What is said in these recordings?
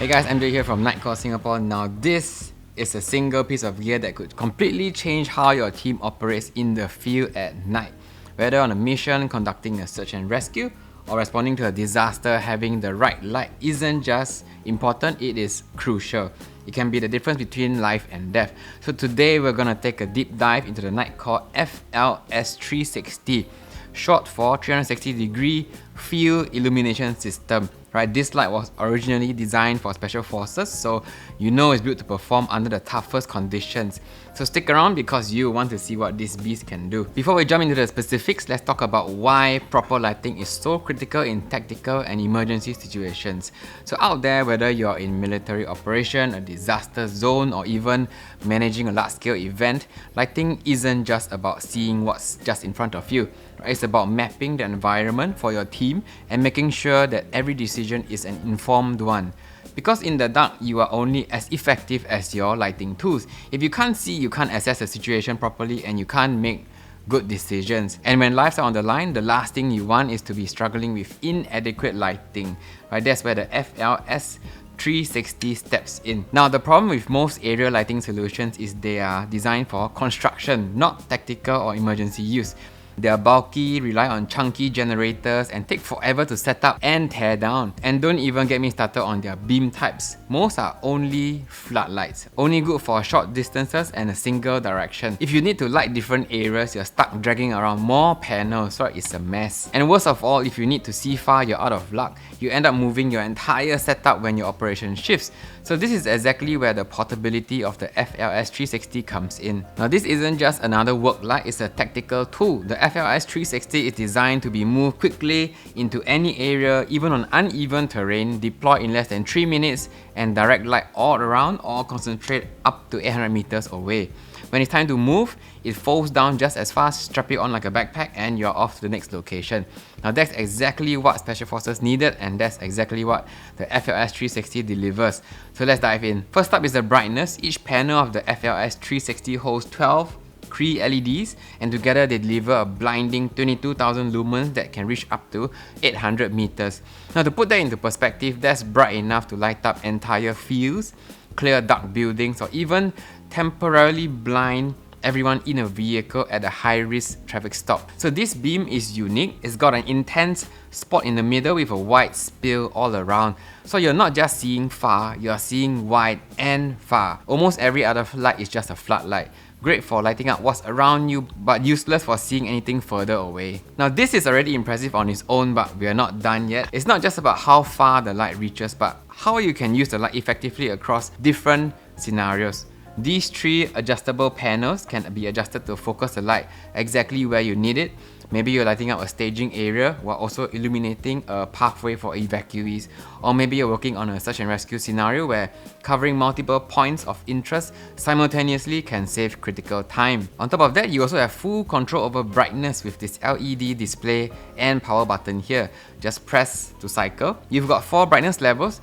Hey guys, MJ here from Nitecore Singapore. Now this is a single piece of gear that could completely change how your team operates in the field at night. Whether on a mission, conducting a search and rescue, or responding to a disaster, having the right light isn't just important, it is crucial. It can be the difference between life and death. So today we're gonna take a deep dive into the Nitecore FLS360, short for 360-degree field illumination system. Right, this light was originally designed for special forces, so you know it's built to perform under the toughest conditions. So stick around because you want to see what this beast can do. Before we jump into the specifics, let's talk about why proper lighting is so critical in tactical and emergency situations. So out there, whether you're in military operation, a disaster zone, or even managing a large-scale event, lighting isn't just about seeing what's just in front of you. It's about mapping the environment for your team and making sure that every decision is an informed one. Because in the dark, you are only as effective as your lighting tools. If you can't see, you can't assess the situation properly and you can't make good decisions. And when lives are on the line, the last thing you want is to be struggling with inadequate lighting. Right? That's where the FLS 360 steps in. Now, the problem with most area lighting solutions is they are designed for construction, not tactical or emergency use. They are bulky, rely on chunky generators, and take forever to set up and tear down. And don't even get me started on their beam types. Most are only floodlights, only good for short distances and a single direction. If you need to light different areas, you're stuck dragging around more panels, so it's a mess. And worst of all, if you need to see far, you're out of luck. You end up moving your entire setup when your operation shifts. So this is exactly where the portability of the FLS 360 comes in. Now this isn't just another work light, it's a tactical tool. The FLS 360 is designed to be moved quickly into any area, even on uneven terrain, deploy in less than 3 minutes, and direct light all around or concentrate up to 800 meters away. When it's time to move, it folds down just as fast, strap it on like a backpack, and you're off to the next location. Now that's exactly what Special Forces needed, and that's exactly what the FLS 360 delivers. So let's dive in. First up is the brightness. Each panel of the FLS 360 holds 12 Cree LEDs, and together they deliver a blinding 22,000 lumens that can reach up to 800 meters. Now to put that into perspective, that's bright enough to light up entire fields, clear dark buildings, or even temporarily blind everyone in a vehicle at a high-risk traffic stop. So this beam is unique. It's got an intense spot in the middle with a wide spill all around. So you're not just seeing far, you're seeing wide and far. Almost every other light is just a floodlight. Great for lighting up what's around you, but useless for seeing anything further away. Now this is already impressive on its own, but we are not done yet. It's not just about how far the light reaches, but how you can use the light effectively across different scenarios. These 3 adjustable panels can be adjusted to focus the light exactly where you need it. Maybe you're lighting up a staging area while also illuminating a pathway for evacuees. Or maybe you're working on a search and rescue scenario where covering multiple points of interest simultaneously can save critical time. On top of that, you also have full control over brightness with this LED display and power button here. Just press to cycle. You've got 4 brightness levels,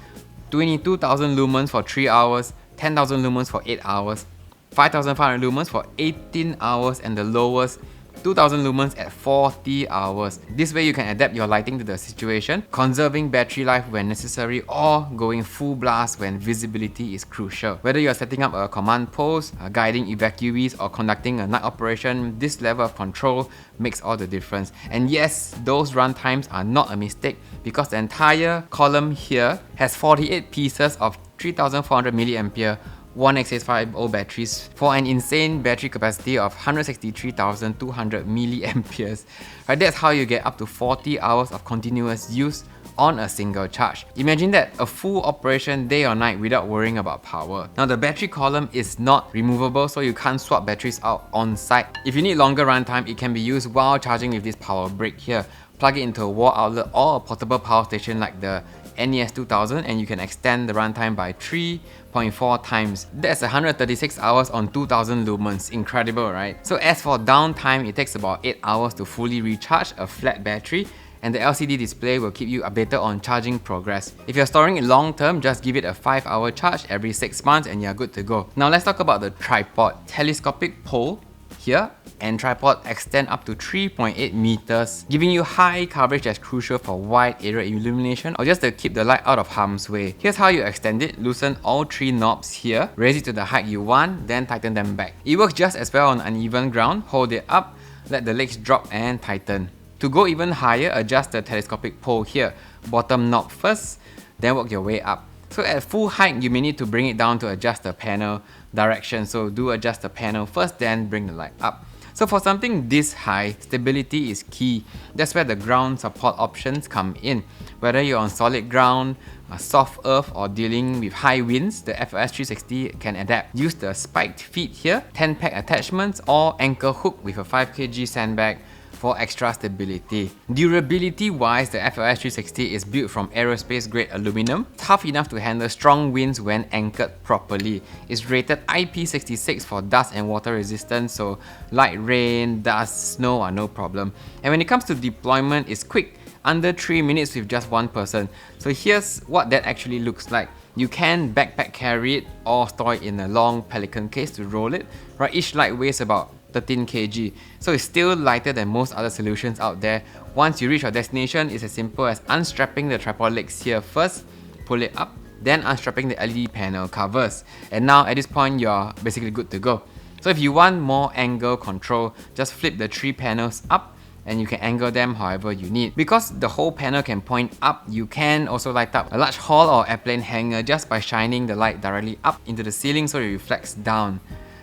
22,000 lumens for 3 hours, 10,000 lumens for 8 hours, 5,500 lumens for 18 hours, and the lowest 2,000 lumens at 40 hours. This way you can adapt your lighting to the situation, conserving battery life when necessary or going full blast when visibility is crucial. Whether you're setting up a command post, guiding evacuees, or conducting a night operation, this level of control makes all the difference. And yes, those run times are not a mistake because the entire column here has 48 pieces of 3,400 mAh 1X850 batteries for an insane battery capacity of 163,200 mAh. Right, that's how you get up to 40 hours of continuous use on a single charge. Imagine that, a full operation day or night without worrying about power. Now the battery column is not removable, so you can't swap batteries out on site. If you need longer runtime, it can be used while charging with this power brick here. Plug it into a wall outlet or a portable power station like the NES 2000, and you can extend the runtime by 3.4 times. That's 136 hours on 2000 lumens. Incredible, right? So as for downtime, it takes about 8 hours to fully recharge a flat battery, and the LCD display will keep you updated on charging progress. If you're storing it long term, just give it a 5-hour charge every 6 months and you're good to go. Now let's talk about the tripod. Telescopic pole, here, and tripod extend up to 3.8 meters, giving you high coverage that's crucial for wide area illumination or just to keep the light out of harm's way. Here's how you extend it. Loosen all 3 knobs here, raise it to the height you want, then tighten them back. It works just as well on uneven ground. Hold it up, let the legs drop and tighten. To go even higher, adjust the telescopic pole here. Bottom knob first, then work your way up. So at full height, you may need to bring it down to adjust the panel direction. So do adjust the panel first, then bring the light up. So for something this high, stability is key. That's where the ground support options come in. Whether you're on solid ground, soft earth, or dealing with high winds, the FLS360 can adapt. Use the spiked feet here, 10-pack attachments, or anchor hook with a 5 kg sandbag for extra stability. Durability wise, the FLS360 is built from aerospace grade aluminum, tough enough to handle strong winds when anchored properly. It's rated IP66 for dust and water resistance, so light rain, dust, snow are no problem. And when it comes to deployment, it's quick, under 3 minutes with just one person. So here's what that actually looks like. You can backpack carry it or store it in a long Pelican case to roll it. Right, each light weighs about 13 kg, so it's still lighter than most other solutions out there. Once you reach your destination, it's as simple as unstrapping the tripod legs here first, pull it up, then unstrapping the LED panel covers. And now at this point, you're basically good to go. So if you want more angle control, just flip the 3 panels up and you can angle them however you need. Because the whole panel can point up, you can also light up a large hall or airplane hangar just by shining the light directly up into the ceiling so it reflects down.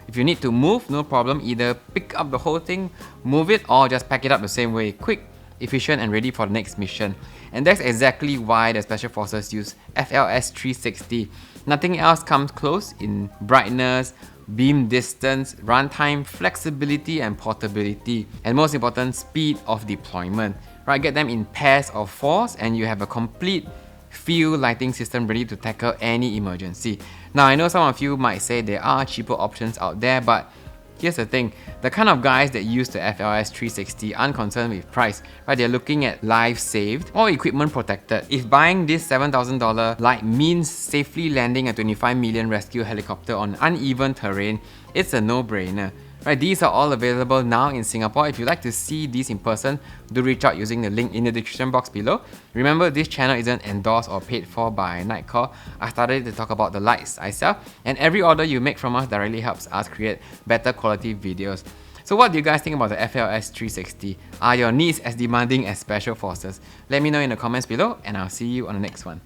If you need to move, no problem, either pick up the whole thing, move it, or just pack it up the same way. Quick, efficient, and ready for the next mission. And that's exactly why the Special Forces use FLS360. Nothing else comes close in brightness, beam distance, runtime, flexibility, and portability. And most important, speed of deployment. Right, get them in pairs of 4s and you have a complete field lighting system ready to tackle any emergency. Now I know some of you might say there are cheaper options out there, but here's the thing, the kind of guys that use the FLS360 aren't concerned with price, right? They're looking at lives saved or equipment protected. If buying this $7,000 light means safely landing a 25 million rescue helicopter on uneven terrain, it's a no-brainer. Right, these are all available now in Singapore. If you'd like to see these in person, do reach out using the link in the description box below. Remember, this channel isn't endorsed or paid for by Nitecore. I started to talk about the lights I sell, and every order you make from us directly helps us create better quality videos. So what do you guys think about the FLS360? Are your needs as demanding as Special Forces? Let me know in the comments below, and I'll see you on the next one.